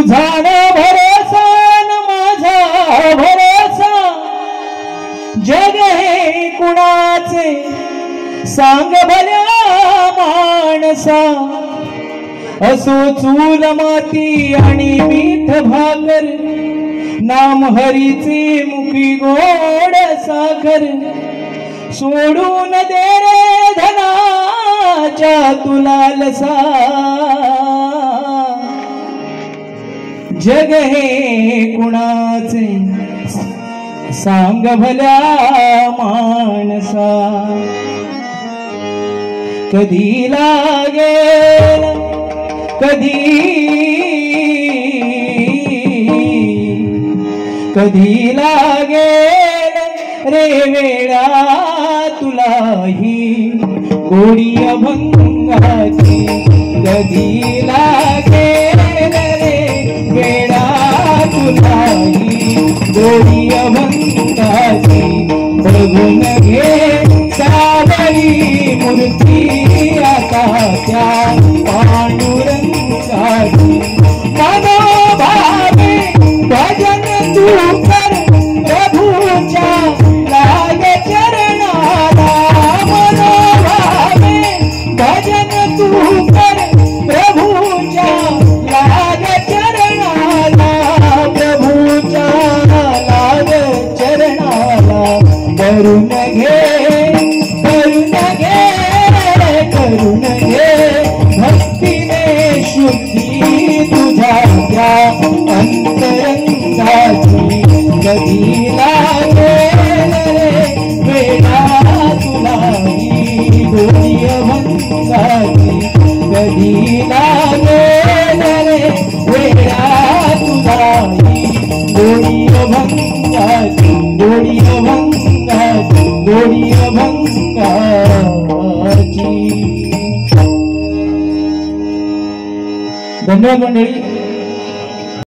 तुझा न भरोसा न माझा भरोसा, जग हे कुणाचे सांग भल्या माणसा। असो चूल माती आणि मीठ भाकर, नाम हरीचे मुखी गोड साखर। सोडून दे रे धनाच्या तुला लसा, जग हे कुणाचे सांग भल्या माणसा। कधी लागेल कधी लागेल रे वेळा तुलाही गोडी अभंगाची। कधी लागेल रे वेळा तुलाही गोडी अभंगाची। बघून घे सावळी मूर्ती आता त्या पांडुरंगाची। मनोभावे भजन तू कर प्रभूच्या लाग चरणाला। मनोभावे भजन तू कर प्रभूच्या लाग चरणाला। प्रभूच्या लाग चरणाला करुण घे भक्तीने शुद्धी तुझ्या त्या अंतरंगाची। कधी लागेल रे वेळा तुलाही गोडी अभंगाची। कधी लागेल रे वेळा तुलाही गोडी अभंगाची। गोडी अभंगाची, गोडी अभंगाची। धन्यवाद मंडळी।